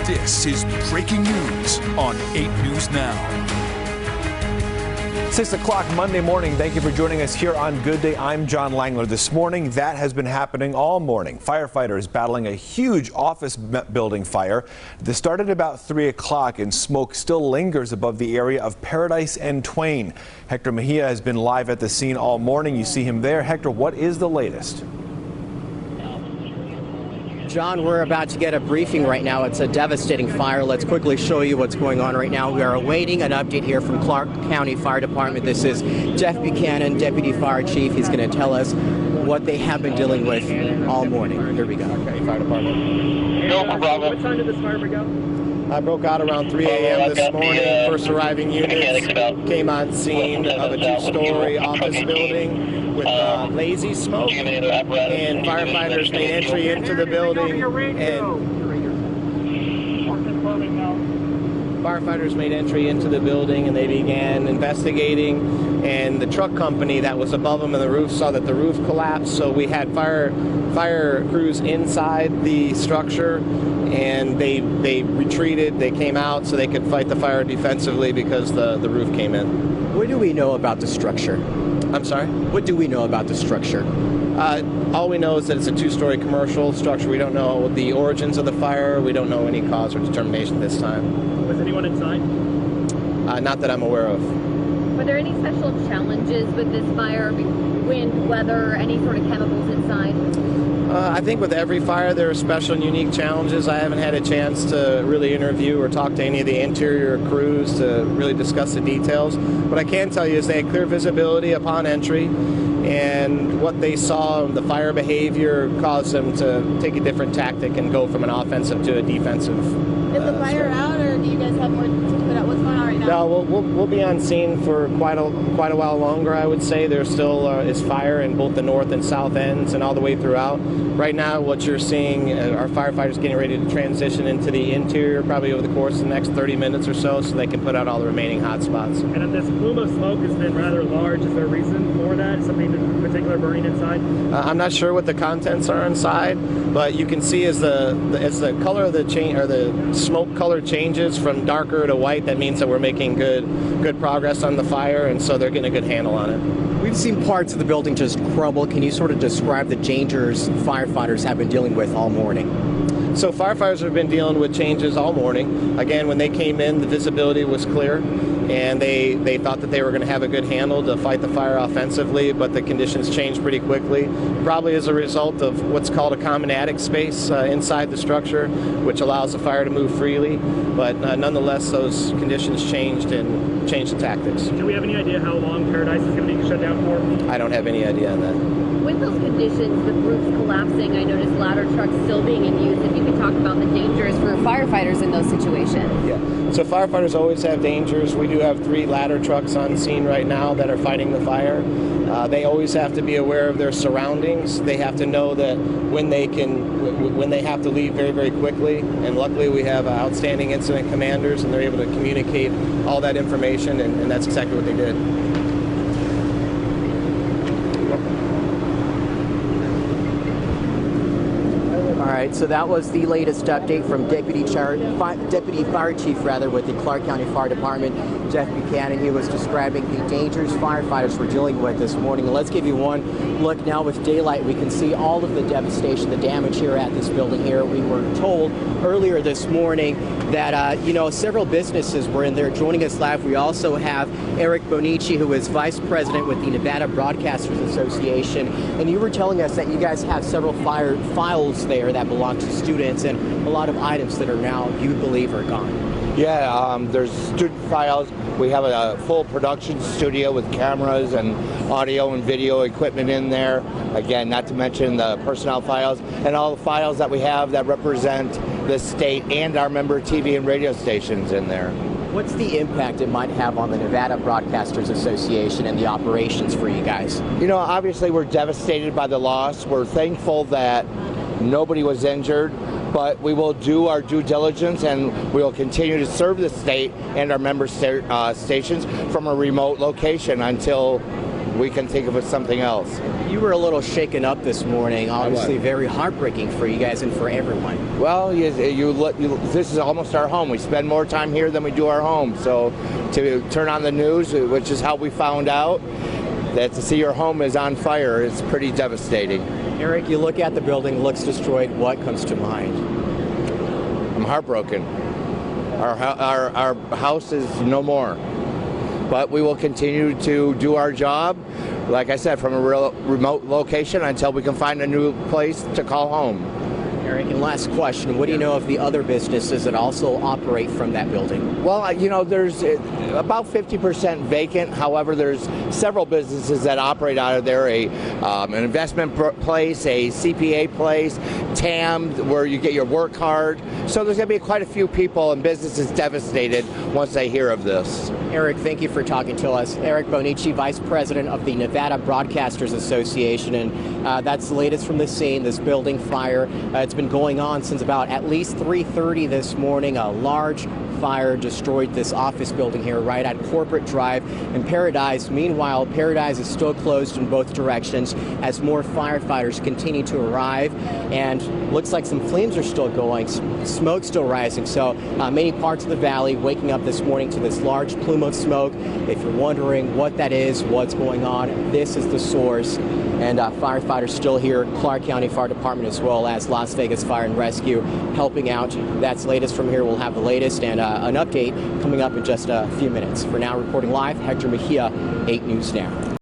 This is breaking news on 8 News Now. 6 o'clock Monday morning. Thank you for joining us here on Good Day. I'm John Langler. This morning, that has been happening all morning. Firefighters battling a huge office building fire. This started about 3 o'clock and smoke still lingers above the area of Paradise and Twain. Hector Mejia has been live at the scene all morning. You see him there. Hector, what is the latest? John, we're about to get a briefing right now. It's a devastating fire. Let's quickly show you what's going on right now. We are awaiting an update here from Clark County Fire Department. This is Jeff Buchanan, Deputy Fire Chief. He's going to tell us what they have been dealing with all morning. Here we go. Clark County Fire Department. What time did this fire break out? I broke out around 3 a.m. this morning. First arriving units came on scene of a two-story office building with lazy smoke, and firefighters made entry into the building, and they began investigating, and the truck company that was above them in the roof saw that the roof collapsed, so we had fire crews inside the structure, and they retreated. They came out so they could fight the fire defensively because the roof came in. What do we know about the structure? I'm sorry? What do we know about the structure? All we know is that it's a two-story commercial structure. We don't know the origins of the fire. We don't know any cause or determination this time. Was anyone inside? Not that I'm aware of. Were there any special challenges with this fire? Wind, weather, any sort of chemicals inside? I think with every fire there are special and unique challenges. I haven't had a chance to really interview or talk to any of the interior crews to really discuss the details. What I can tell you is they had clear visibility upon entry, and what they saw, the fire behavior, caused them to take a different tactic and go from an offensive to a defensive. Is the fire out, or do you guys have more to put out? What's going on right now? No, we'll be on scene for quite a while longer, I would say. There still is fire in both the north and south ends and all the way throughout. Right now, what you're seeing are firefighters getting ready to transition into the interior probably over the course of the next 30 minutes or so they can put out all the remaining hot spots. And this plume of smoke has been rather large. Is there a reason for that? Something in particular burning inside? I'm not sure what the contents are inside, but you can see as the color of the smoke color changes from darker to white, that means that we're making good progress on the fire, and so they're getting a good handle on it. We've seen parts of the building just crumble. Can you sort of describe the dangers firefighters have been dealing with all morning? So firefighters have been dealing with changes all morning. Again, when they came in, the visibility was clear, and they thought that they were going to have a good handle to fight the fire offensively, but the conditions changed pretty quickly, probably as a result of what's called a common attic space inside the structure, which allows the fire to move freely. But nonetheless, those conditions changed and changed the tactics. Do we have any idea how long Paradise is going to be shut down for? I don't have any idea on that. With those conditions, with roofs collapsing, I noticed ladder trucks still being in use. If you could talk about the dangers for firefighters in those situations. Yeah, so firefighters always have dangers. We do have 3 ladder trucks on scene right now that are fighting the fire. They always have to be aware of their surroundings. They have to know that when they have to leave very, very quickly. And luckily we have outstanding incident commanders, and they're able to communicate all that information, and that's exactly what they did. All right, so that was the latest update from Deputy Fire Chief with the Clark County Fire Department, Jeff Buchanan. He was describing the dangers firefighters were dealing with this morning. And let's give you one look now with daylight. We can see all of the devastation, the damage here at this building here. We were told earlier this morning that, several businesses were in there. Joining us live, we also have Eric BONNICI, who is Vice President with the Nevada Broadcasters Association. And you were telling us that you guys have several fire files there that belong to students, and a lot of items that are now, you believe, are gone. Yeah, there's student files. We have a full production studio with cameras and audio and video equipment in there. Again, not to mention the personnel files and all the files that we have that represent the state and our member TV and radio stations in there. What's the impact it might have on the Nevada Broadcasters Association and the operations for you guys? Obviously we're devastated by the loss. We're thankful that nobody was injured, but we will do our due diligence, and we will continue to serve the state and our member stations from a remote location until we can think of something else. You were a little shaken up this morning. Obviously, was. very heartbreaking for you guys and for everyone. Well, this is almost our home. We spend more time here than we do our home. So to turn on the news, which is how we found out, that to see your home is on fire is pretty devastating. Eric, you look at the building, looks destroyed. What comes to mind? I'm heartbroken. Our house is no more. But we will continue to do our job, like I said, from a real remote location until we can find a new place to call home. Eric, and last question, what do you know of the other businesses that also operate from that building? Well, you know, there's about 50% vacant. However, there's several businesses that operate out of there, an investment place, a CPA place, TAM, where you get your work card. So there's going to be quite a few people and businesses devastated once they hear of this. Eric, thank you for talking to us. Eric BONNICI, Vice President of the Nevada Broadcasters Association, and that's the latest from the scene, this building fire. It's been going on since about at least 3:30 this morning. A large fire destroyed this office building here right at Corporate Drive in Paradise. Meanwhile, Paradise is still closed in both directions as more firefighters continue to arrive, and looks like some flames are still going, smoke still rising. So many parts of the valley waking up this morning to this large plume of smoke. If you're wondering what that is, what's going on, this is the source. And firefighters still here, Clark County Fire Department as well as Las Vegas Fire and Rescue helping out. That's latest from here. We'll have the latest and an update coming up in just a few minutes. For now, reporting live, Hector Mejia, 8 News Now.